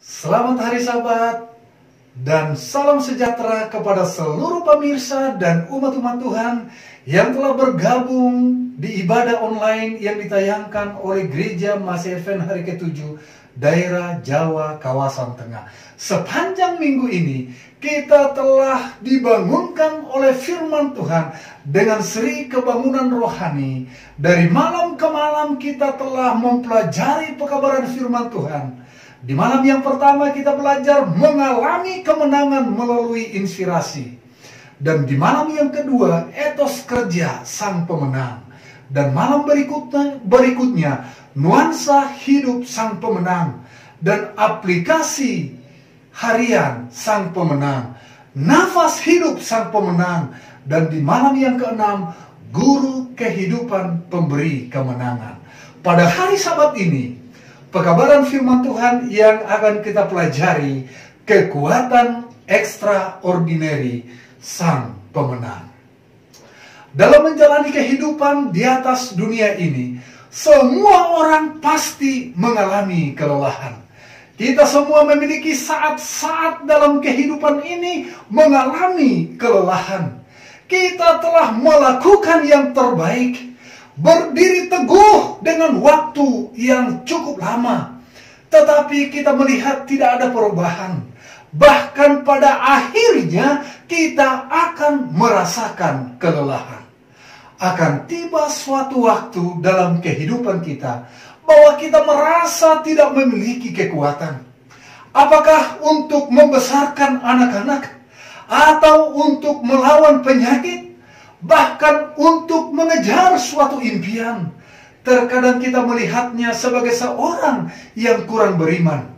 Selamat hari Sabat dan salam sejahtera kepada seluruh pemirsa dan umat-umat Tuhan yang telah bergabung di ibadah online yang ditayangkan oleh Gereja Maseven hari ke-7 daerah Jawa kawasan Tengah. Sepanjang minggu ini kita telah dibangunkan oleh firman Tuhan dengan seri kebangunan rohani. Dari malam ke malam kita telah mempelajari pekabaran firman Tuhan. Di malam yang pertama kita belajar mengalami kemenangan melalui inspirasi. Dan di malam yang kedua etos kerja sang pemenang. Dan malam berikutnya nuansa hidup sang pemenang. Dan aplikasi harian sang pemenang. Nafas hidup sang pemenang. Dan di malam yang keenam guru kehidupan pemberi kemenangan. Pada hari Sabat ini pekabaran firman Tuhan yang akan kita pelajari, kekuatan extraordinary sang pemenang. Dalam menjalani kehidupan di atas dunia ini, semua orang pasti mengalami kelelahan. Kita semua memiliki saat-saat dalam kehidupan ini mengalami kelelahan. Kita telah melakukan yang terbaik, berdiri teguh dengan waktu yang cukup lama, tetapi kita melihat tidak ada perubahan. Bahkan pada akhirnya kita akan merasakan kelelahan. Akan tiba suatu waktu dalam kehidupan kita bahwa kita merasa tidak memiliki kekuatan. Apakah untuk membesarkan anak-anak, atau untuk melawan penyakit, bahkan untuk mengejar suatu impian. Terkadang kita melihatnya sebagai seorang yang kurang beriman.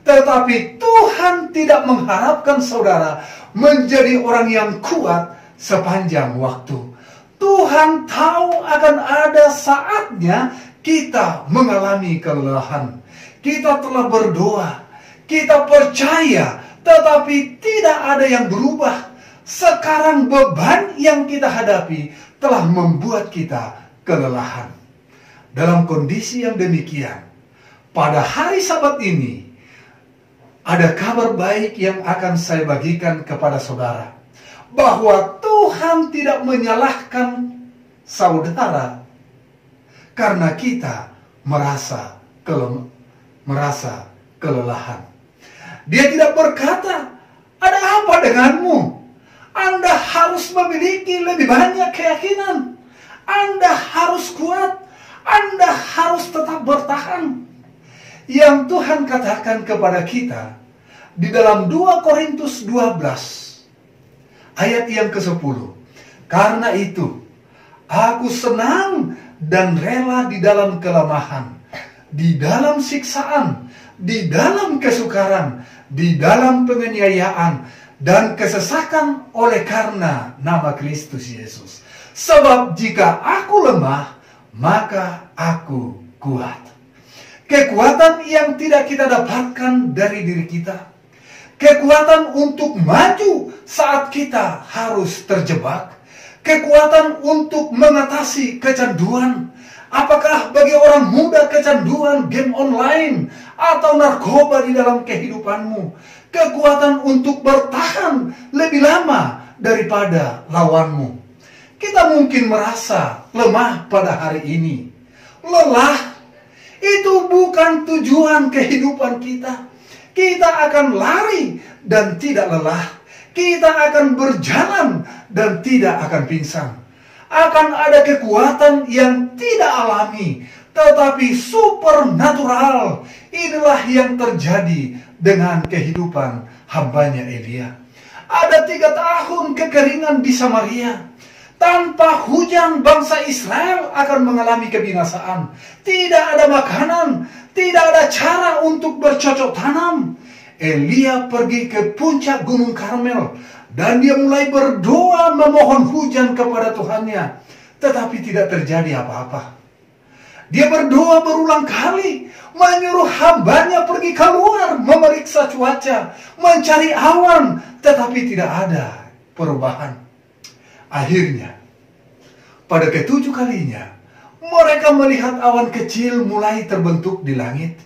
Tetapi Tuhan tidak mengharapkan saudara menjadi orang yang kuat sepanjang waktu. Tuhan tahu akan ada saatnya kita mengalami kelelahan. Kita telah berdoa, kita percaya, tetapi tidak ada yang berubah. Sekarang beban yang kita hadapi telah membuat kita kelelahan. Dalam kondisi yang demikian, pada hari Sabat ini ada kabar baik yang akan saya bagikan kepada saudara, bahwa Tuhan tidak menyalahkan saudara karena kita merasa kelelahan. Dia tidak berkata, "Ada apa denganmu? Anda harus memiliki lebih banyak keyakinan. Anda harus kuat. Anda harus tetap bertahan." Yang Tuhan katakan kepada kita di dalam 2 Korintus 12 ayat yang ke-10. "Karena itu, aku senang dan rela di dalam kelemahan, di dalam siksaan, di dalam kesukaran, di dalam penganiayaan, dan kesesakan oleh karena nama Kristus Yesus. Sebab jika aku lemah, maka aku kuat." Kekuatan yang tidak kita dapatkan dari diri kita. Kekuatan untuk maju saat kita harus terjebak. Kekuatan untuk mengatasi kecanduan. Apakah bagi orang muda kecanduan game online atau narkoba di dalam kehidupanmu? Kekuatan untuk bertahan lebih lama daripada lawanmu. Kita mungkin merasa lemah pada hari ini. Lelah itu bukan tujuan kehidupan kita. Kita akan lari dan tidak lelah. Kita akan berjalan dan tidak akan pingsan. Akan ada kekuatan yang tidak alami, tetapi supernatural. Inilah yang terjadi dengan kehidupan hambanya Elia. Ada 3 tahun kekeringan di Samaria. Tanpa hujan bangsa Israel akan mengalami kebinasaan. Tidak ada makanan, tidak ada cara untuk bercocok tanam. Elia pergi ke puncak Gunung Karmel dan dia mulai berdoa memohon hujan kepada Tuhannya. Tetapi tidak terjadi apa-apa. Dia berdoa berulang kali, menyuruh hambanya pergi keluar, memeriksa cuaca, mencari awan, tetapi tidak ada perubahan. Akhirnya, pada ke-7 kalinya, mereka melihat awan kecil mulai terbentuk di langit.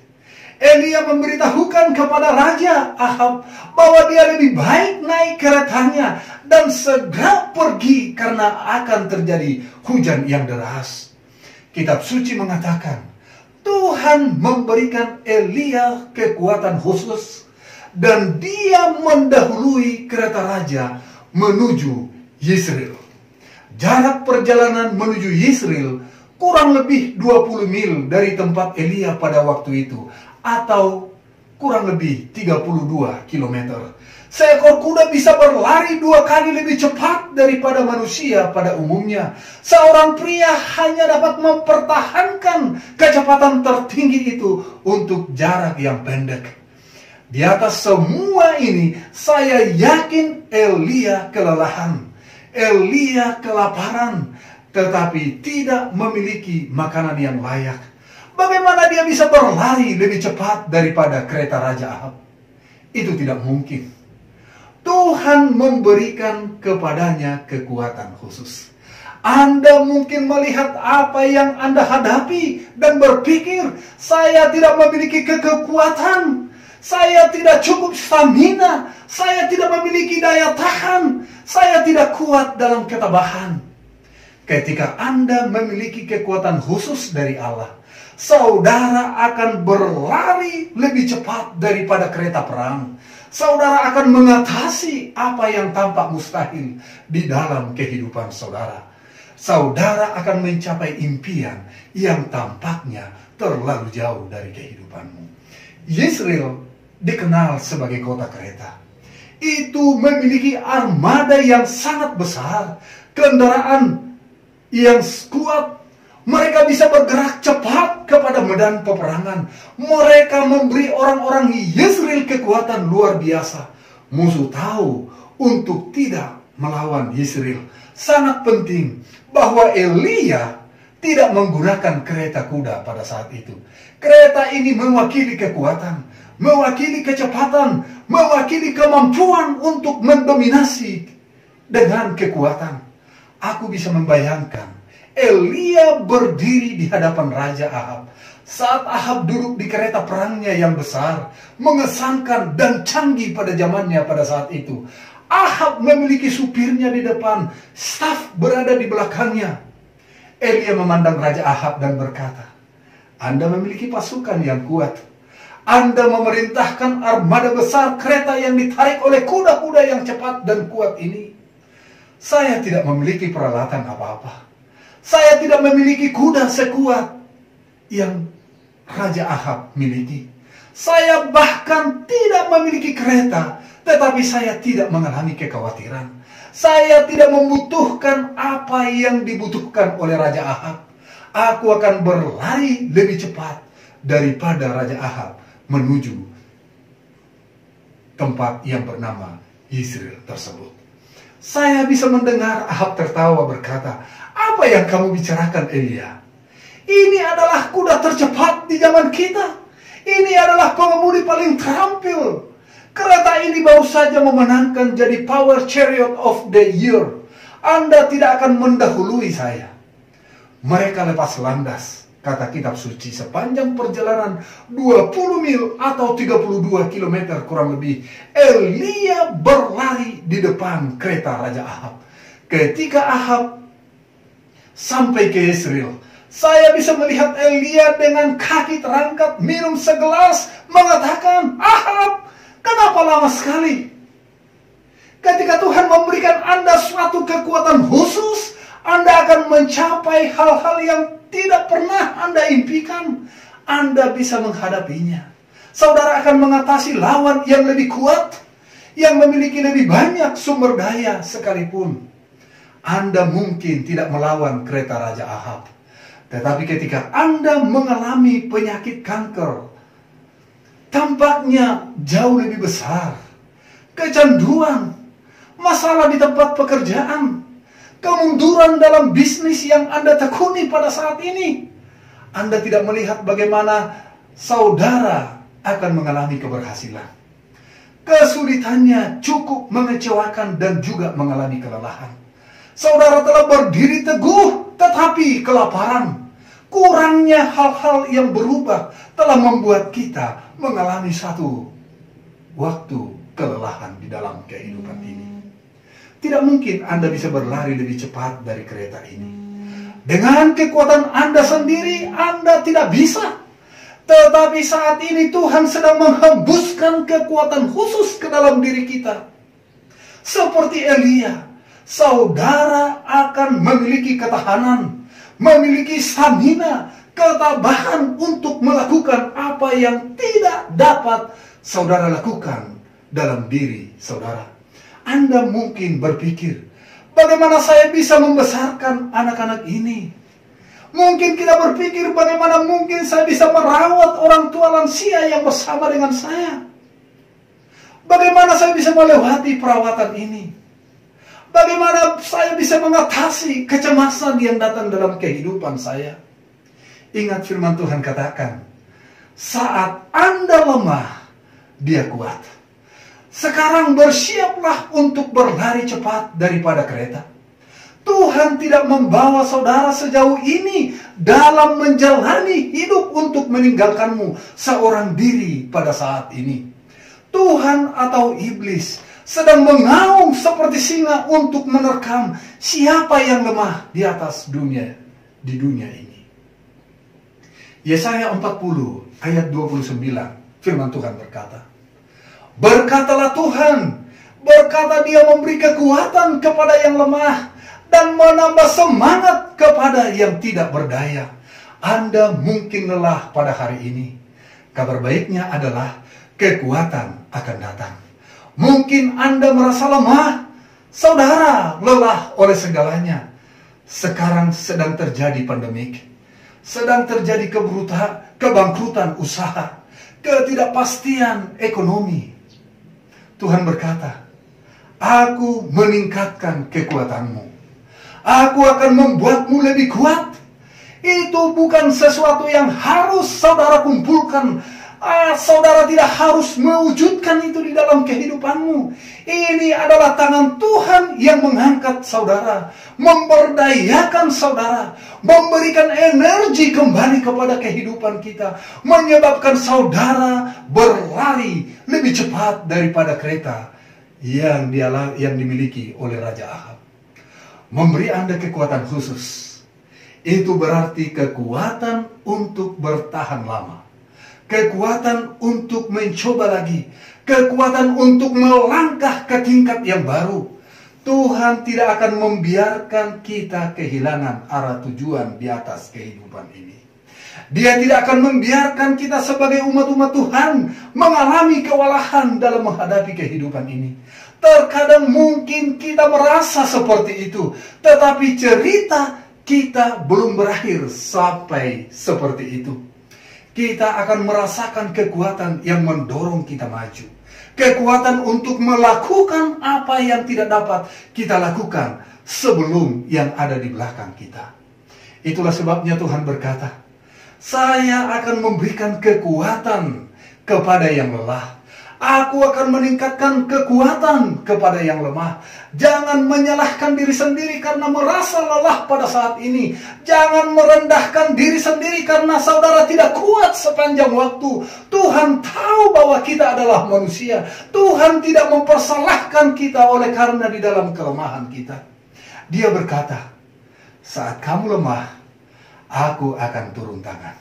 Elia memberitahukan kepada Raja Ahab bahwa dia lebih baik naik keretanya dan segera pergi karena akan terjadi hujan yang deras. Kitab suci mengatakan, Tuhan memberikan Elia kekuatan khusus dan dia mendahului kereta raja menuju Yisrael. Jarak perjalanan menuju Yisrael kurang lebih 20 mil dari tempat Elia pada waktu itu, atau kurang lebih 32 kilometer. Seekor kuda bisa berlari 2 kali lebih cepat daripada manusia pada umumnya. Seorang pria hanya dapat mempertahankan kecepatan tertinggi itu untuk jarak yang pendek. Di atas semua ini, saya yakin Elia kelelahan, Elia kelaparan, tetapi tidak memiliki makanan yang layak. Bagaimana dia bisa berlari lebih cepat daripada kereta Raja Ahab? Itu tidak mungkin. Tuhan memberikan kepadanya kekuatan khusus. Anda mungkin melihat apa yang Anda hadapi dan berpikir, saya tidak memiliki kekuatan, saya tidak cukup stamina, saya tidak memiliki daya tahan, saya tidak kuat dalam ketabahan. Ketika Anda memiliki kekuatan khusus dari Allah, saudara akan berlari lebih cepat daripada kereta perang. Saudara akan mengatasi apa yang tampak mustahil di dalam kehidupan saudara. Saudara akan mencapai impian yang tampaknya terlalu jauh dari kehidupanmu. Yisrael dikenal sebagai kota kereta. Itu memiliki armada yang sangat besar, kendaraan yang kuat. Mereka bisa bergerak cepat kepada medan peperangan. Mereka memberi orang-orang Yisrael kekuatan luar biasa. Musuh tahu untuk tidak melawan Yisrael. Sangat penting bahwa Elia tidak menggunakan kereta kuda pada saat itu. Kereta ini mewakili kekuatan, mewakili kecepatan, mewakili kemampuan untuk mendominasi dengan kekuatan. Aku bisa membayangkan Elia berdiri di hadapan Raja Ahab saat Ahab duduk di kereta perangnya yang besar, mengesankan dan canggih pada zamannya pada saat itu. Ahab memiliki supirnya di depan, staf berada di belakangnya. Elia memandang Raja Ahab dan berkata, Anda memiliki pasukan yang kuat. Anda memerintahkan armada besar kereta yang ditarik oleh kuda-kuda yang cepat dan kuat ini. Saya tidak memiliki peralatan apa-apa. Saya tidak memiliki kuda sekuat yang Raja Ahab miliki. Saya bahkan tidak memiliki kereta, tetapi saya tidak mengalami kekhawatiran. Saya tidak membutuhkan apa yang dibutuhkan oleh Raja Ahab. Aku akan berlari lebih cepat daripada Raja Ahab menuju tempat yang bernama Yisrael tersebut. Saya bisa mendengar Ahab tertawa berkata, apa yang kamu bicarakan, Elia? Ini adalah kuda tercepat di zaman kita. Ini adalah pengemudi paling terampil. Kereta ini baru saja memenangkan jadi Power Chariot of the Year. Anda tidak akan mendahului saya. Mereka lepas landas, kata kitab suci, sepanjang perjalanan 20 mil atau 32 km kurang lebih. Elia berlari di depan kereta Raja Ahab. Ketika Ahab sampai ke Yisrael, saya bisa melihat Elia dengan kaki terangkat minum segelas, mengatakan, Ahab, kenapa lama sekali? Ketika Tuhan memberikan Anda suatu kekuatan khusus, Anda akan mencapai hal-hal yang tidak pernah Anda impikan. Anda bisa menghadapinya. Saudara akan mengatasi lawan yang lebih kuat, yang memiliki lebih banyak sumber daya sekalipun. Anda mungkin tidak melawan kereta Raja Ahab. Tetapi ketika Anda mengalami penyakit kanker, tampaknya jauh lebih besar. Kecanduan, masalah di tempat pekerjaan, kemunduran dalam bisnis yang Anda tekuni pada saat ini. Anda tidak melihat bagaimana saudara akan mengalami keberhasilan. Kesulitannya cukup mengecewakan dan juga mengalami kelelahan. Saudara telah berdiri teguh, tetapi kelaparan. kurangnya hal-hal yang berubah telah membuat kita mengalami satu waktu kelelahan di dalam kehidupan ini. Tidak mungkin Anda bisa berlari lebih cepat dari kereta ini. Dengan kekuatan Anda sendiri, Anda tidak bisa. Tetapi saat ini Tuhan sedang menghembuskan kekuatan khusus ke dalam diri kita. Seperti Elia, saudara akan memiliki ketahanan, memiliki stamina, ketabahan untuk melakukan apa yang tidak dapat saudara lakukan dalam diri saudara. Anda mungkin berpikir, bagaimana saya bisa membesarkan anak-anak ini? Mungkin kita berpikir, bagaimana mungkin saya bisa merawat orang tua lansia yang bersama dengan saya? Bagaimana saya bisa melewati perawatan ini? Bagaimana saya bisa mengatasi kecemasan yang datang dalam kehidupan saya? Ingat firman Tuhan katakan, saat Anda lemah, Dia kuat. Sekarang bersiaplah untuk berlari cepat daripada kereta. Tuhan tidak membawa saudara sejauh ini dalam menjalani hidup untuk meninggalkanmu seorang diri pada saat ini. Tuhan atau iblis sedang mengaum seperti singa untuk menerkam siapa yang lemah di atas dunia, di dunia ini. Yesaya 40 ayat 29, firman Tuhan berkata, berkatalah Tuhan, berkata Dia memberi kekuatan kepada yang lemah dan menambah semangat kepada yang tidak berdaya. Anda mungkin lelah pada hari ini. Kabar baiknya adalah kekuatan akan datang. Mungkin Anda merasa lemah, saudara lelah oleh segalanya. Sekarang sedang terjadi pandemik, sedang terjadi kebangkrutan usaha, ketidakpastian ekonomi. Tuhan berkata, aku meningkatkan kekuatanmu. Aku akan membuatmu lebih kuat. Itu bukan sesuatu yang harus saudara kumpulkan. Saudara tidak harus mewujudkan itu di dalam kehidupanmu. Ini adalah tangan Tuhan yang mengangkat saudara, memberdayakan saudara, memberikan energi kembali kepada kehidupan kita, menyebabkan saudara berlari lebih cepat daripada kereta yang dimiliki oleh Raja Ahab. Memberi Anda kekuatan khusus, itu berarti kekuatan untuk bertahan lama, kekuatan untuk mencoba lagi, kekuatan untuk melangkah ke tingkat yang baru. Tuhan tidak akan membiarkan kita kehilangan arah tujuan di atas kehidupan ini. Dia tidak akan membiarkan kita sebagai umat-umat Tuhan mengalami kewalahan dalam menghadapi kehidupan ini. Terkadang mungkin kita merasa seperti itu, tetapi cerita kita belum berakhir sampai seperti itu. Kita akan merasakan kekuatan yang mendorong kita maju. Kekuatan untuk melakukan apa yang tidak dapat kita lakukan sebelum yang ada di belakang kita. Itulah sebabnya Tuhan berkata, saya akan memberikan kekuatan kepada yang lelah. Aku akan meningkatkan kekuatan kepada yang lemah. Jangan menyalahkan diri sendiri karena merasa lelah pada saat ini. Jangan merendahkan diri sendiri karena saudara tidak kuat sepanjang waktu. Tuhan tahu bahwa kita adalah manusia. Tuhan tidak mempersalahkan kita oleh karena di dalam kelemahan kita. Dia berkata, saat kamu lemah, aku akan turun tangan.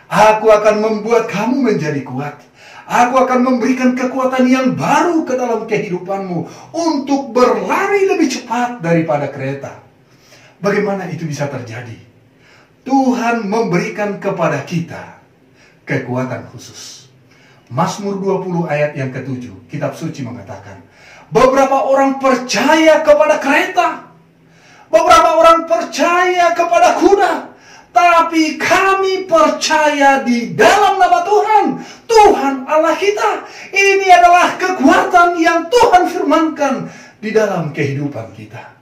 Aku akan membuat kamu menjadi kuat. Aku akan memberikan kekuatan yang baru ke dalam kehidupanmu untuk berlari lebih cepat daripada kereta. Bagaimana itu bisa terjadi? Tuhan memberikan kepada kita kekuatan khusus. Mazmur 20 ayat yang ke-7, kitab suci mengatakan, beberapa orang percaya kepada kereta, beberapa orang percaya kepada kuda, tapi kami percaya di dalam nama Tuhan, Tuhan Allah kita. Ini adalah kekuatan yang Tuhan firmankan di dalam kehidupan kita.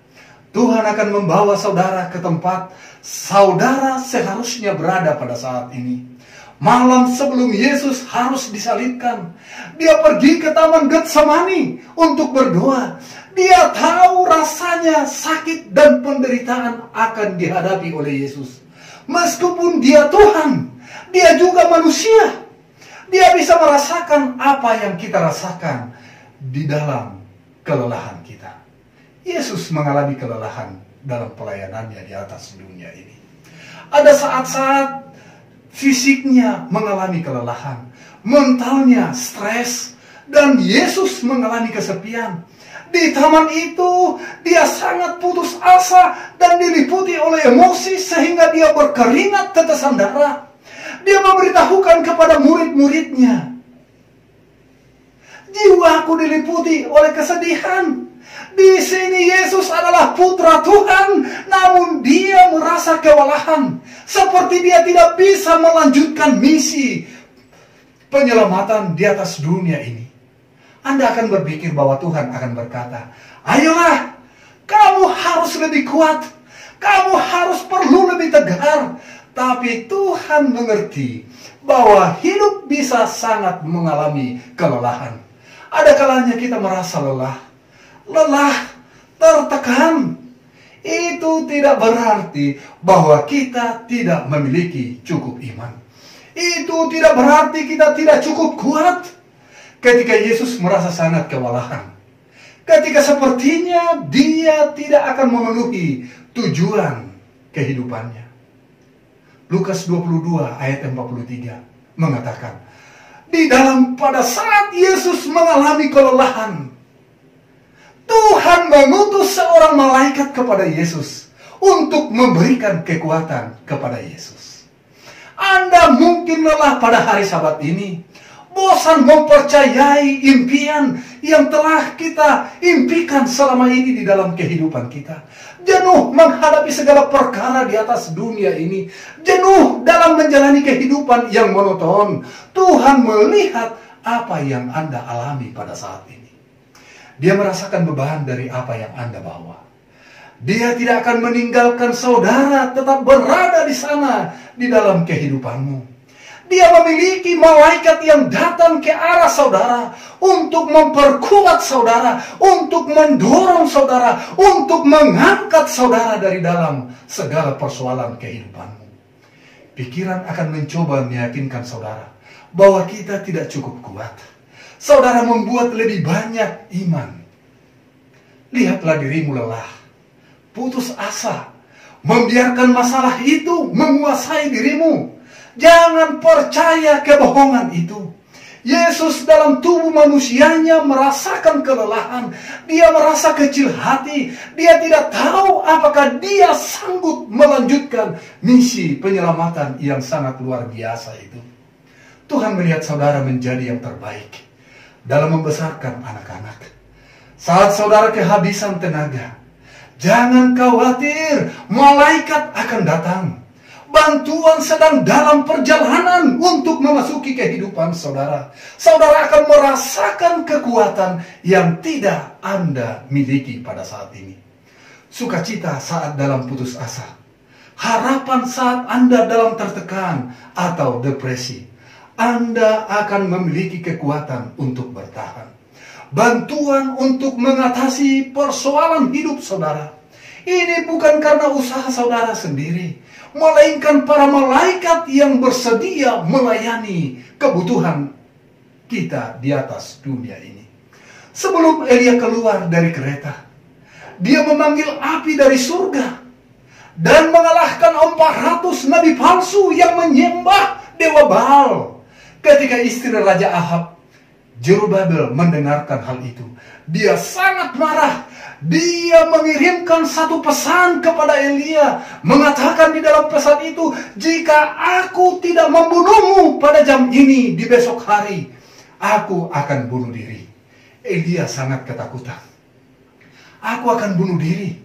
Tuhan akan membawa saudara ke tempat saudara seharusnya berada pada saat ini. Malam sebelum Yesus harus disalibkan, Dia pergi ke Taman Getsemani untuk berdoa. Dia tahu rasanya sakit dan penderitaan akan dihadapi oleh Yesus. Meskipun dia Tuhan, dia juga manusia. Dia bisa merasakan apa yang kita rasakan di dalam kelelahan kita. Yesus mengalami kelelahan dalam pelayanannya di atas dunia ini. Ada saat-saat fisiknya mengalami kelelahan, mentalnya stres, dan Yesus mengalami kesepian. Di taman itu, dia sangat putus asa dan diliputi oleh emosi sehingga dia berkeringat tetesan darah. Dia memberitahukan kepada murid-muridnya, jiwaku diliputi oleh kesedihan. Di sini Yesus adalah putra Tuhan, namun dia merasa kewalahan. Seperti dia tidak bisa melanjutkan misi penyelamatan di atas dunia ini. Anda akan berpikir bahwa Tuhan akan berkata, ayolah, kamu harus lebih kuat. Kamu harus perlu lebih tegar. Tapi Tuhan mengerti bahwa hidup bisa sangat mengalami kelelahan. Ada kalanya kita merasa lelah, tertekan. Itu tidak berarti bahwa kita tidak memiliki cukup iman. Itu tidak berarti kita tidak cukup kuat. Ketika Yesus merasa sangat kewalahan, ketika sepertinya dia tidak akan memenuhi tujuan kehidupannya. Lukas 22 ayat 43 mengatakan, pada saat Yesus mengalami kelelahan, Tuhan mengutus seorang malaikat kepada Yesus untuk memberikan kekuatan kepada Yesus. Anda mungkin lelah pada hari Sabat ini, bosan mempercayai impian yang telah kita impikan selama ini di dalam kehidupan kita. Jenuh menghadapi segala perkara di atas dunia ini. Jenuh dalam menjalani kehidupan yang monoton. Tuhan melihat apa yang Anda alami pada saat ini. Dia merasakan beban dari apa yang Anda bawa. Dia tidak akan meninggalkan saudara, tetap berada di sana di dalam kehidupanmu. Dia memiliki malaikat yang datang ke arah saudara untuk memperkuat saudara, untuk mendorong saudara, untuk mengangkat saudara dari dalam segala persoalan kehidupanmu. Pikiran akan mencoba meyakinkan saudara bahwa kita tidak cukup kuat. Saudara membuat lebih banyak iman. Lihatlah dirimu lelah, putus asa, membiarkan masalah itu menguasai dirimu. Jangan percaya kebohongan itu. Yesus dalam tubuh manusianya merasakan kelelahan. Dia merasa kecil hati. Dia tidak tahu apakah dia sanggup melanjutkan misi penyelamatan yang sangat luar biasa itu. Tuhan melihat saudara menjadi yang terbaik dalam membesarkan anak-anak. Saat saudara kehabisan tenaga, jangan khawatir, malaikat akan datang. Bantuan sedang dalam perjalanan untuk memasuki kehidupan saudara. Saudara akan merasakan kekuatan yang tidak Anda miliki pada saat ini. Sukacita saat dalam putus asa. Harapan saat Anda dalam tertekan atau depresi. Anda akan memiliki kekuatan untuk bertahan. Bantuan untuk mengatasi persoalan hidup saudara. Ini bukan karena usaha saudara sendiri, melainkan para malaikat yang bersedia melayani kebutuhan kita di atas dunia ini. Sebelum Elia keluar dari kereta, dia memanggil api dari surga dan mengalahkan 400 nabi palsu yang menyembah dewa Baal. Ketika istri Raja Ahab, Jerubabel, mendengarkan hal itu, dia sangat marah. Dia mengirimkan satu pesan kepada Elia, mengatakan di dalam pesan itu, jika aku tidak membunuhmu pada jam ini di besok hari, aku akan bunuh diri. Elia sangat ketakutan. Aku akan bunuh diri.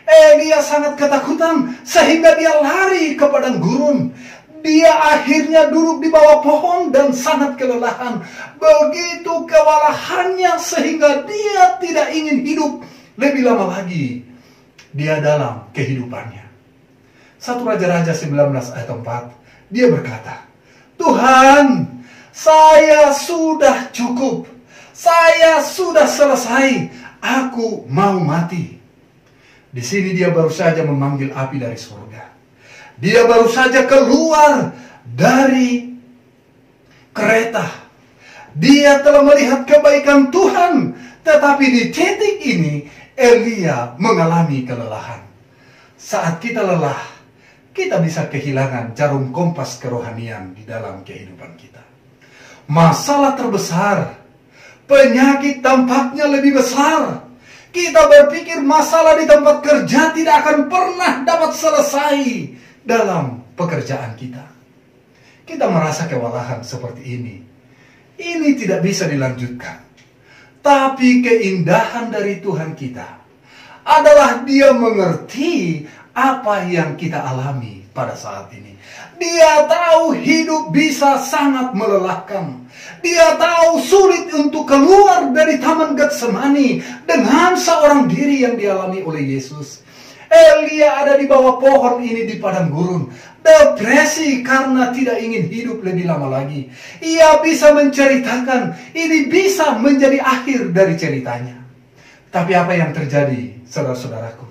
Elia sangat ketakutan sehingga dia lari ke padang gurun. Dia akhirnya duduk di bawah pohon dan sangat kelelahan. Begitu kewalahannya sehingga dia tidak ingin hidup lebih lama lagi dia dalam kehidupannya. 1 Raja-Raja 19 ayat 4, dia berkata, Tuhan, saya sudah cukup. Saya sudah selesai. Aku mau mati. Di sini dia baru saja memanggil api dari surga. Dia baru saja keluar dari kereta. Dia telah melihat kebaikan Tuhan. Tetapi di titik ini Elia mengalami kelelahan. Saat kita lelah, kita bisa kehilangan jarum kompas kerohanian di dalam kehidupan kita. Masalah terbesar, penyakit tampaknya lebih besar. Kita berpikir masalah di tempat kerja tidak akan pernah dapat selesai dalam pekerjaan kita. Kita merasa kewalahan seperti ini. Ini tidak bisa dilanjutkan. Tapi keindahan dari Tuhan kita adalah Dia mengerti apa yang kita alami pada saat ini. Dia tahu hidup bisa sangat melelahkan. Dia tahu sulit untuk keluar dari Taman Getsemani dengan seorang diri yang dialami oleh Yesus. Elia ada di bawah pohon ini di padang gurun, depresi karena tidak ingin hidup lebih lama lagi. Ia bisa menceritakan, ini bisa menjadi akhir dari ceritanya. Tapi apa yang terjadi, saudara-saudaraku?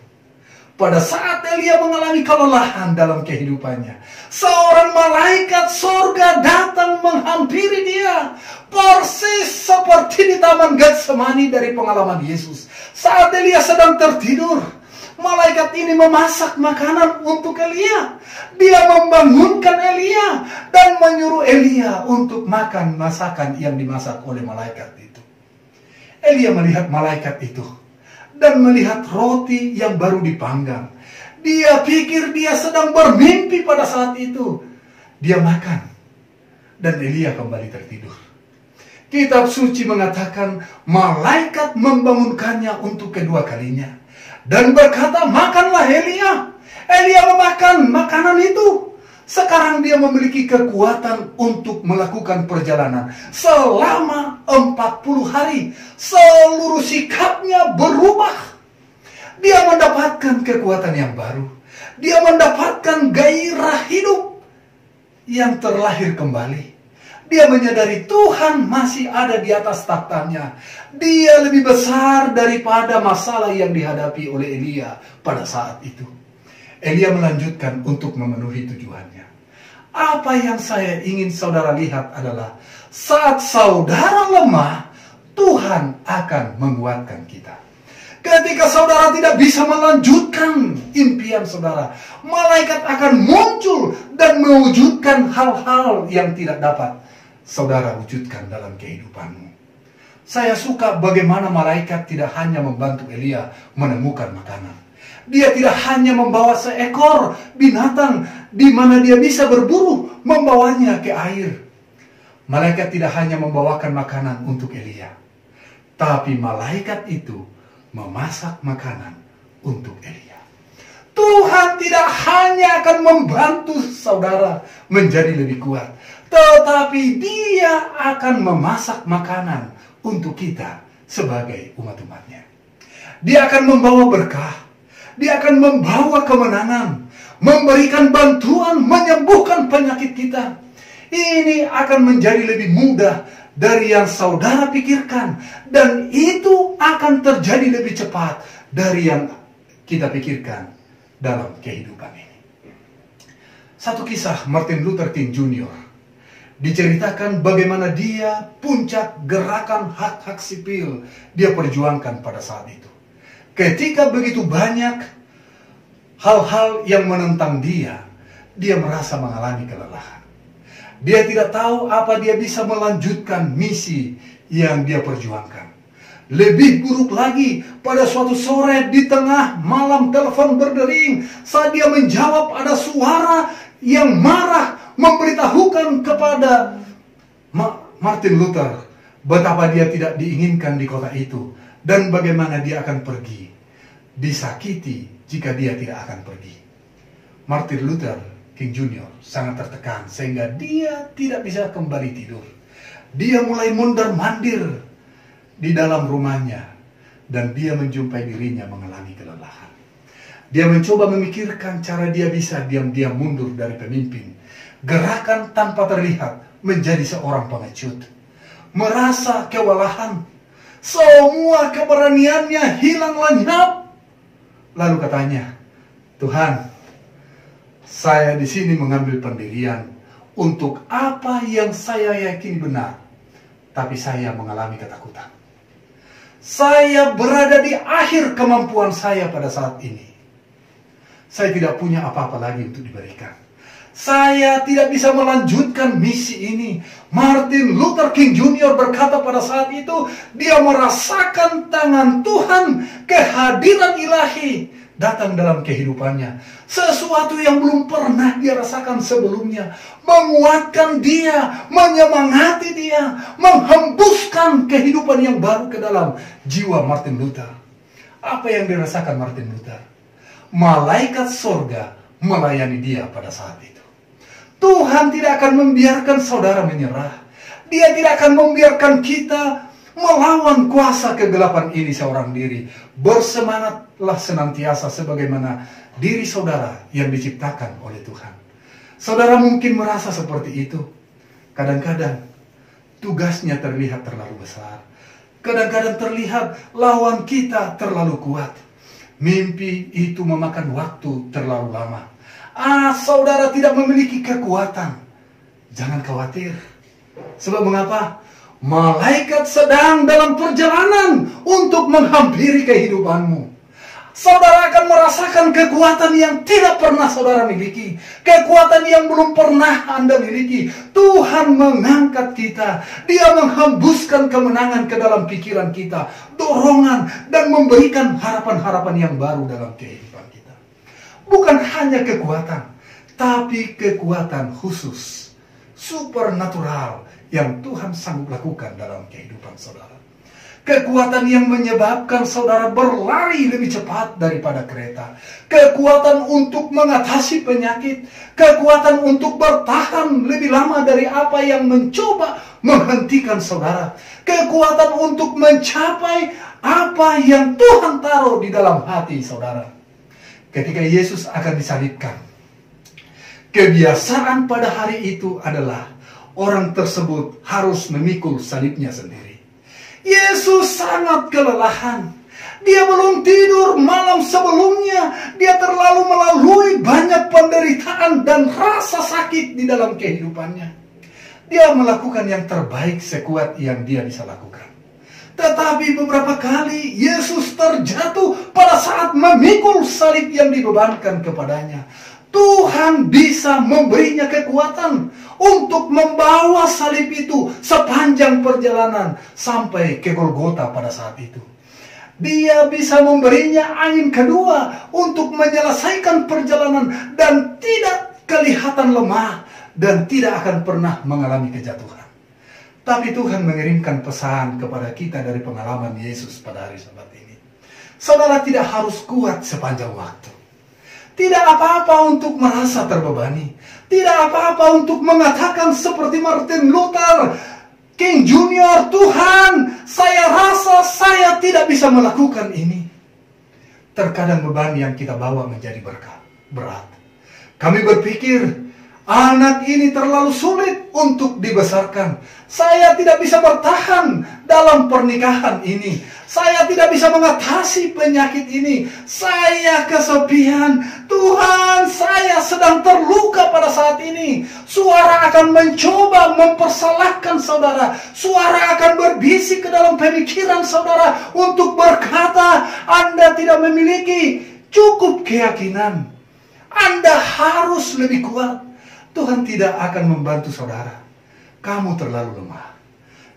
Pada saat Elia mengalami kelelahan dalam kehidupannya, seorang malaikat surga datang menghampiri dia. Persis seperti di Taman Getsemani dari pengalaman Yesus. Saat Elia sedang tertidur, malaikat ini memasak makanan untuk Elia. Dia membangunkan Elia dan menyuruh Elia untuk makan masakan yang dimasak oleh malaikat itu. Elia melihat malaikat itu dan melihat roti yang baru dipanggang. Dia pikir dia sedang bermimpi pada saat itu. Dia makan dan Elia kembali tertidur. Kitab suci mengatakan malaikat membangunkannya untuk kedua kalinya dan berkata, makanlah Elia. Elia memakan makanan itu. Sekarang dia memiliki kekuatan untuk melakukan perjalanan selama 40 hari. Seluruh sikapnya berubah. Dia mendapatkan kekuatan yang baru. Dia mendapatkan gairah hidup yang terlahir kembali. Dia menyadari Tuhan masih ada di atas tahtanya. Dia lebih besar daripada masalah yang dihadapi oleh Elia pada saat itu. Elia melanjutkan untuk memenuhi tujuannya. Apa yang saya ingin saudara lihat adalah saat saudara lemah, Tuhan akan menguatkan kita. Ketika saudara tidak bisa melanjutkan impian saudara, malaikat akan muncul dan mewujudkan hal-hal yang tidak dapat saudara wujudkan dalam kehidupanmu. Saya suka bagaimana malaikat tidak hanya membantu Elia menemukan makanan. Dia tidak hanya membawa seekor binatang di mana dia bisa berburu, membawanya ke air. Malaikat tidak hanya membawakan makanan untuk Elia, tapi malaikat itu memasak makanan untuk Elia. Tuhan tidak hanya akan membantu saudara menjadi lebih kuat, tetapi Dia akan memasak makanan untuk kita sebagai umat-umatnya. Dia akan membawa berkah. Dia akan membawa kemenangan, memberikan bantuan, menyembuhkan penyakit kita. Ini akan menjadi lebih mudah dari yang saudara pikirkan. Dan itu akan terjadi lebih cepat dari yang kita pikirkan dalam kehidupan ini. Satu kisah Martin Luther King Jr. diceritakan bagaimana dia puncak gerakan hak-hak sipil dia perjuangkan pada saat itu. Ketika begitu banyak hal-hal yang menentang dia merasa mengalami kelelahan. Dia tidak tahu apa dia bisa melanjutkan misi yang dia perjuangkan. Lebih buruk lagi, pada suatu sore di tengah malam telepon berdering, saat dia menjawab ada suara yang marah memberitahukan kepada Martin Luther betapa dia tidak diinginkan di kota itu dan bagaimana dia akan pergi, disakiti jika dia tidak akan pergi. Martin Luther King Jr. sangat tertekan sehingga dia tidak bisa kembali tidur. Dia mulai mondar-mandir di dalam rumahnya dan dia menjumpai dirinya mengalami kelelahan. Dia mencoba memikirkan cara dia bisa diam-diam mundur dari pemimpin. Gerakan tanpa terlihat menjadi seorang pengecut. Merasa kewalahan. Semua keberaniannya hilang lenyap. Lalu katanya, Tuhan, Saya di sini mengambil pendirian untuk apa yang saya yakini benar, tapi saya mengalami ketakutan. Saya berada di akhir kemampuan saya pada saat ini. Saya tidak punya apa-apa lagi untuk diberikan. Saya tidak bisa melanjutkan misi ini. Martin Luther King Jr. berkata pada saat itu, dia merasakan tangan Tuhan, kehadiran ilahi datang dalam kehidupannya. Sesuatu yang belum pernah dia rasakan sebelumnya. Menguatkan dia, menyemangati dia, menghembuskan kehidupan yang baru ke dalam jiwa Martin Luther. Apa yang dirasakan Martin Luther? Malaikat surga melayani dia pada saat itu. Tuhan tidak akan membiarkan saudara menyerah. Dia tidak akan membiarkan kita melawan kuasa kegelapan ini seorang diri. Bersemangatlah senantiasa sebagaimana diri saudara yang diciptakan oleh Tuhan. Saudara mungkin merasa seperti itu. Kadang-kadang tugasnya terlihat terlalu besar. Kadang-kadang terlihat lawan kita terlalu kuat. Mimpi itu memakan waktu terlalu lama. Saudara tidak memiliki kekuatan. Jangan khawatir. Sebab mengapa? Malaikat sedang dalam perjalanan untuk menghampiri kehidupanmu. Saudara akan merasakan kekuatan yang tidak pernah saudara miliki. Kekuatan yang belum pernah Anda miliki. Tuhan mengangkat kita. Dia menghembuskan kemenangan ke dalam pikiran kita. Dorongan dan memberikan harapan-harapan yang baru dalam kehidupan kita. Bukan hanya kekuatan, tapi kekuatan khusus, supernatural yang Tuhan sanggup lakukan dalam kehidupan saudara. Kekuatan yang menyebabkan saudara berlari lebih cepat daripada kereta. Kekuatan untuk mengatasi penyakit. Kekuatan untuk bertahan lebih lama dari apa yang mencoba menghentikan saudara. Kekuatan untuk mencapai apa yang Tuhan taruh di dalam hati saudara. Ketika Yesus akan disalibkan, kebiasaan pada hari itu adalah orang tersebut harus memikul salibnya sendiri. Yesus sangat kelelahan. Dia belum tidur malam sebelumnya. Dia terlalu melalui banyak penderitaan dan rasa sakit di dalam kehidupannya. Dia melakukan yang terbaik sekuat yang dia bisa lakukan. Tetapi beberapa kali Yesus terjatuh pada saat memikul salib yang dibebankan kepadanya. Tuhan bisa memberinya kekuatan untuk membawa salib itu sepanjang perjalanan sampai ke Golgota pada saat itu. Dia bisa memberinya angin kedua untuk menyelesaikan perjalanan dan tidak kelihatan lemah dan tidak akan pernah mengalami kejatuhan. Tapi Tuhan mengirimkan pesan kepada kita dari pengalaman Yesus pada hari Sabat ini. Saudara tidak harus kuat sepanjang waktu. Tidak apa-apa untuk merasa terbebani. Tidak apa-apa untuk mengatakan seperti Martin Luther King Jr., Tuhan, saya rasa saya tidak bisa melakukan ini. Terkadang beban yang kita bawa menjadi berat. Kami berpikir, anak ini terlalu sulit untuk dibesarkan. Saya tidak bisa bertahan dalam pernikahan ini. Saya tidak bisa mengatasi penyakit ini. Saya kesepian. Tuhan, saya sedang terluka pada saat ini. Suara akan mencoba mempersalahkan saudara. Suara akan berbisik ke dalam pemikiran saudara untuk berkata, Anda tidak memiliki cukup keyakinan. Anda harus lebih kuat. Tuhan tidak akan membantu saudara. Kamu terlalu lemah.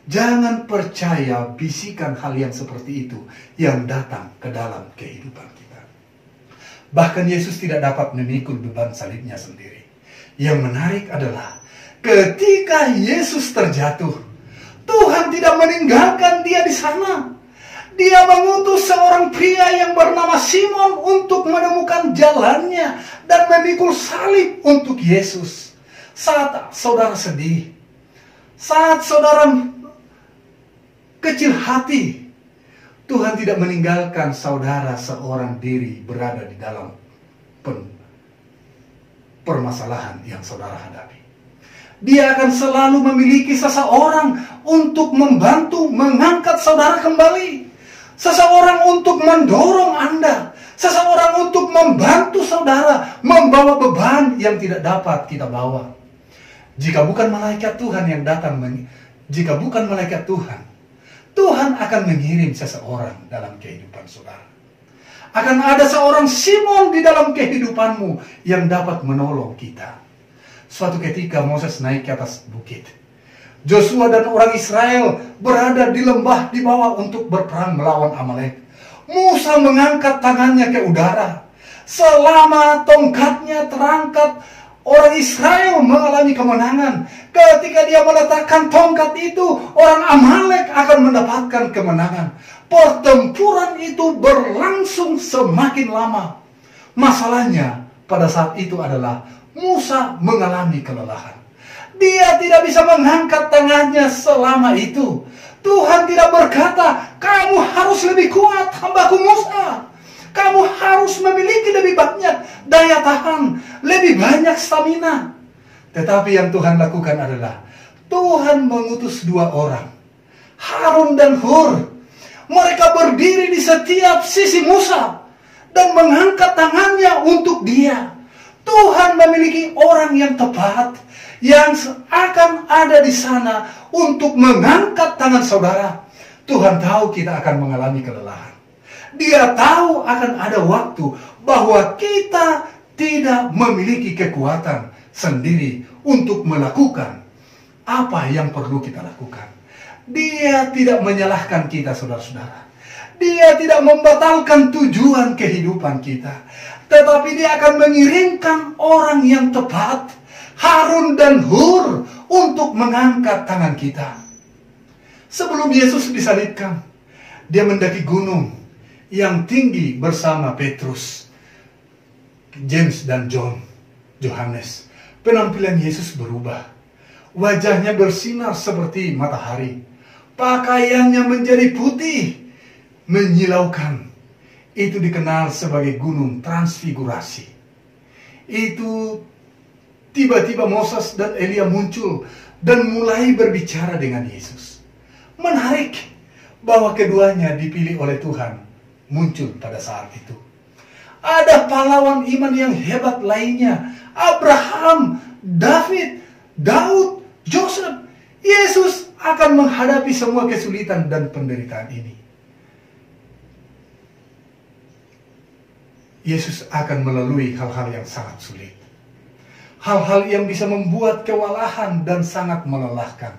Jangan percaya bisikan hal yang seperti itu yang datang ke dalam kehidupan kita. Bahkan Yesus tidak dapat memikul beban salibnya sendiri. Yang menarik adalah ketika Yesus terjatuh, Tuhan tidak meninggalkan dia di sana. Dia mengutus seorang pria yang bernama Simon untuk menemukan jalannya dan memikul salib untuk Yesus. Saat saudara sedih, saat saudara kecil hati, Tuhan tidak meninggalkan saudara seorang diri berada di dalam permasalahan yang saudara hadapi. Dia akan selalu memiliki seseorang untuk membantu mengangkat saudara kembali. Seseorang untuk mendorong Anda. Seseorang untuk membantu saudara membawa beban yang tidak dapat kita bawa. Jika bukan malaikat Tuhan yang datang, jika bukan malaikat Tuhan, Tuhan akan mengirim seseorang dalam kehidupan saudara. Akan ada seorang Simon di dalam kehidupanmu yang dapat menolong kita. Suatu ketika Moses naik ke atas bukit. Joshua dan orang Israel berada di lembah di bawah untuk berperang melawan Amalek. Musa mengangkat tangannya ke udara. Selama tongkatnya terangkat, orang Israel mengalami kemenangan. Ketika dia meletakkan tongkat itu, orang Amalek akan mendapatkan kemenangan. Pertempuran itu berlangsung semakin lama. Masalahnya pada saat itu adalah Musa mengalami kelelahan. Dia tidak bisa mengangkat tangannya selama itu. Tuhan tidak berkata, kamu harus lebih kuat, hambaku Musa. Kamu harus memiliki lebih banyak daya tahan, lebih banyak stamina. Tetapi yang Tuhan lakukan adalah, Tuhan mengutus dua orang, Harun dan Hur. Mereka berdiri di setiap sisi Musa dan mengangkat tangannya untuk dia. Tuhan memiliki orang yang tepat, yang akan ada di sana untuk mengangkat tangan saudara. Tuhan tahu kita akan mengalami kelelahan. Dia tahu akan ada waktu bahwa kita tidak memiliki kekuatan sendiri untuk melakukan apa yang perlu kita lakukan. Dia tidak menyalahkan kita, saudara-saudara. Dia tidak membatalkan tujuan kehidupan kita. Tetapi dia akan mengirimkan orang yang tepat, Harun dan Hur, untuk mengangkat tangan kita. Sebelum Yesus disalibkan, dia mendaki gunung yang tinggi bersama Petrus, James dan Yohanes. Penampilan Yesus berubah. Wajahnya bersinar seperti matahari. Pakaiannya menjadi putih, menyilaukan. Itu dikenal sebagai gunung transfigurasi. Itu tiba-tiba Moses dan Elia muncul dan mulai berbicara dengan Yesus. Menarik bahwa keduanya dipilih oleh Tuhan muncul pada saat itu. Ada pahlawan iman yang hebat lainnya. Abraham, David, Daud, Joseph. Yesus akan menghadapi semua kesulitan dan penderitaan ini. Yesus akan melalui hal-hal yang sangat sulit. Hal-hal yang bisa membuat kewalahan dan sangat melelahkan.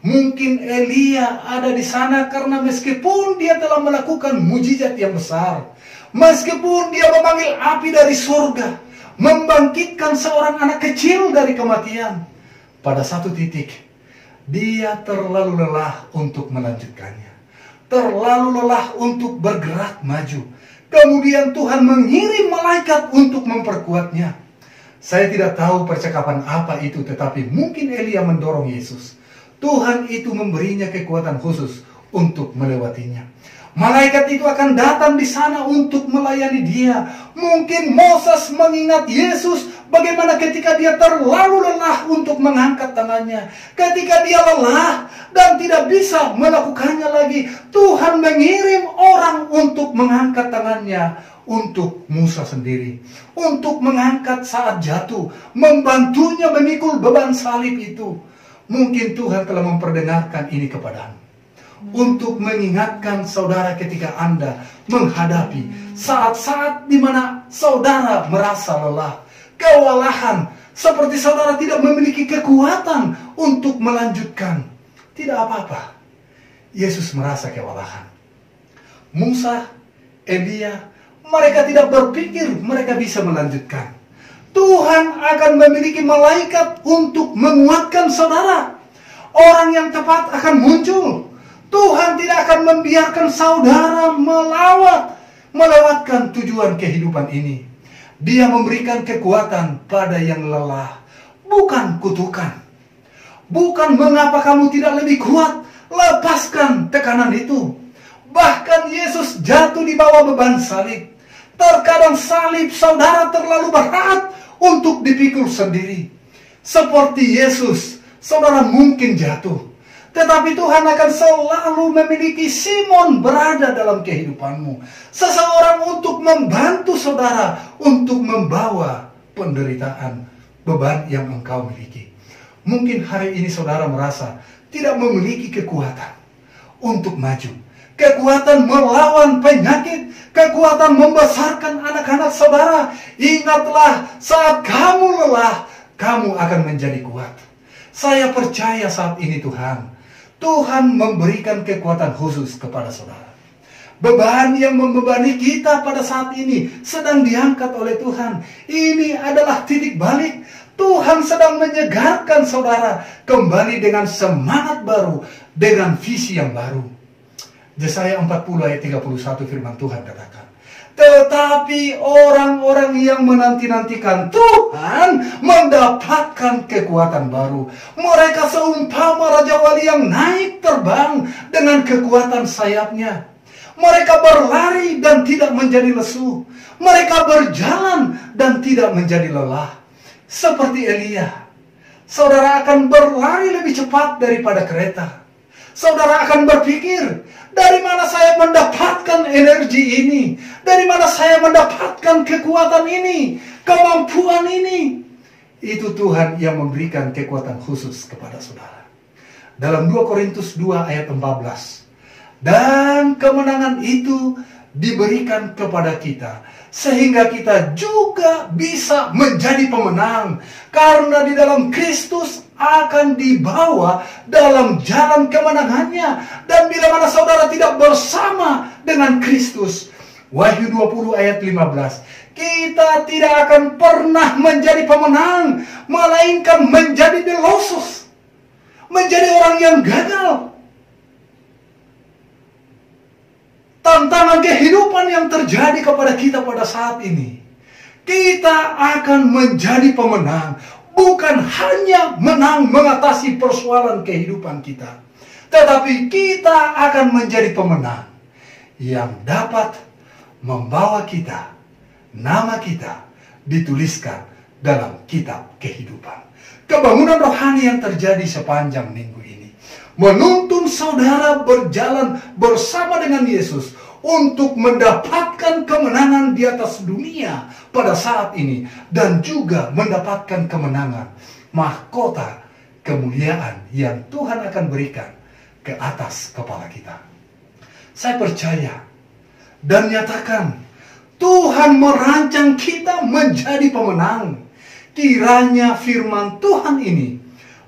Mungkin Elia ada di sana karena meskipun dia telah melakukan mujizat yang besar, meskipun dia memanggil api dari surga, membangkitkan seorang anak kecil dari kematian, pada satu titik dia terlalu lelah untuk melanjutkannya, terlalu lelah untuk bergerak maju. Kemudian Tuhan mengirim malaikat untuk memperkuatnya. Saya tidak tahu percakapan apa itu, tetapi mungkin Elia mendorong Yesus. Tuhan itu memberinya kekuatan khusus untuk melewatinya. Malaikat itu akan datang di sana untuk melayani dia. Mungkin Moses mengingat Yesus bagaimana ketika dia terlalu lelah untuk mengangkat tangannya. Ketika dia lelah dan tidak bisa melakukannya lagi, Tuhan mengirim orang untuk mengangkat tangannya untuk Musa sendiri. Untuk mengangkat saat jatuh, membantunya memikul beban salib itu. Mungkin Tuhan telah memperdengarkan ini kepadamu. Untuk mengingatkan saudara ketika Anda menghadapi saat-saat di mana saudara merasa lelah, kewalahan, seperti saudara tidak memiliki kekuatan untuk melanjutkan. Tidak apa-apa. Yesus merasa kewalahan. Musa, Elia, mereka tidak berpikir mereka bisa melanjutkan. Tuhan akan memiliki malaikat untuk menguatkan saudara. Orang yang tepat akan muncul. Tuhan tidak akan membiarkan saudara melewatkan tujuan kehidupan ini. Dia memberikan kekuatan pada yang lelah, bukan kutukan. Bukan mengapa kamu tidak lebih kuat, lepaskan tekanan itu. Bahkan Yesus jatuh di bawah beban salib. Terkadang salib saudara terlalu berat untuk dipikul sendiri. Seperti Yesus, saudara mungkin jatuh. Tetapi Tuhan akan selalu memiliki Simon berada dalam kehidupanmu. Seseorang untuk membantu saudara untuk membawa penderitaan, beban yang engkau miliki. Mungkin hari ini saudara merasa tidak memiliki kekuatan untuk maju. Kekuatan melawan penyakit, kekuatan membesarkan anak-anak saudara. Ingatlah, saat kamu lelah, kamu akan menjadi kuat. Saya percaya saat ini Tuhan memberikan kekuatan khusus kepada saudara. Beban yang membebani kita pada saat ini sedang diangkat oleh Tuhan. Ini adalah titik balik. Tuhan sedang menyegarkan saudara kembali dengan semangat baru, dengan visi yang baru. Yesaya 40 ayat 31 firman Tuhan katakan, tetapi orang-orang yang menanti-nantikan Tuhan mendapatkan kekuatan baru. Mereka seumpama Raja Wali yang naik terbang dengan kekuatan sayapnya. Mereka berlari dan tidak menjadi lesu. Mereka berjalan dan tidak menjadi lelah. Seperti Elia, saudara akan berlari lebih cepat daripada kereta. Saudara akan berpikir, dari mana saya mendapatkan energi ini? Dari mana saya mendapatkan kekuatan ini? Kemampuan ini? Itu Tuhan yang memberikan kekuatan khusus kepada saudara. Dalam 2 Korintus 2 ayat 14. Dan kemenangan itu diberikan kepada kita, sehingga kita juga bisa menjadi pemenang. Karena di dalam Kristus akan dibawa dalam jalan kemenangannya. Dan bila mana saudara tidak bersama dengan Kristus, Wahyu 20 ayat 15, kita tidak akan pernah menjadi pemenang, melainkan menjadi delosus, menjadi orang yang gagal. Tantangan kehidupan yang terjadi kepada kita pada saat ini, kita akan menjadi pemenang. Bukan hanya menang mengatasi persoalan kehidupan kita, tetapi kita akan menjadi pemenang yang dapat membawa kita, nama kita dituliskan dalam kitab kehidupan. Kebangunan rohani yang terjadi sepanjang minggu ini menuntun saudara berjalan bersama dengan Yesus untuk mendapatkan kemenangan di atas dunia pada saat ini, dan juga mendapatkan kemenangan, mahkota kemuliaan yang Tuhan akan berikan ke atas kepala kita. Saya percaya dan nyatakan, Tuhan merancang kita menjadi pemenang. Kiranya firman Tuhan ini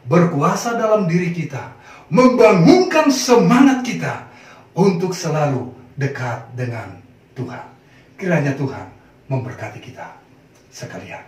berkuasa dalam diri kita, membangunkan semangat kita untuk selalu dekat dengan Tuhan. Kiranya Tuhan memberkati kita sekalian.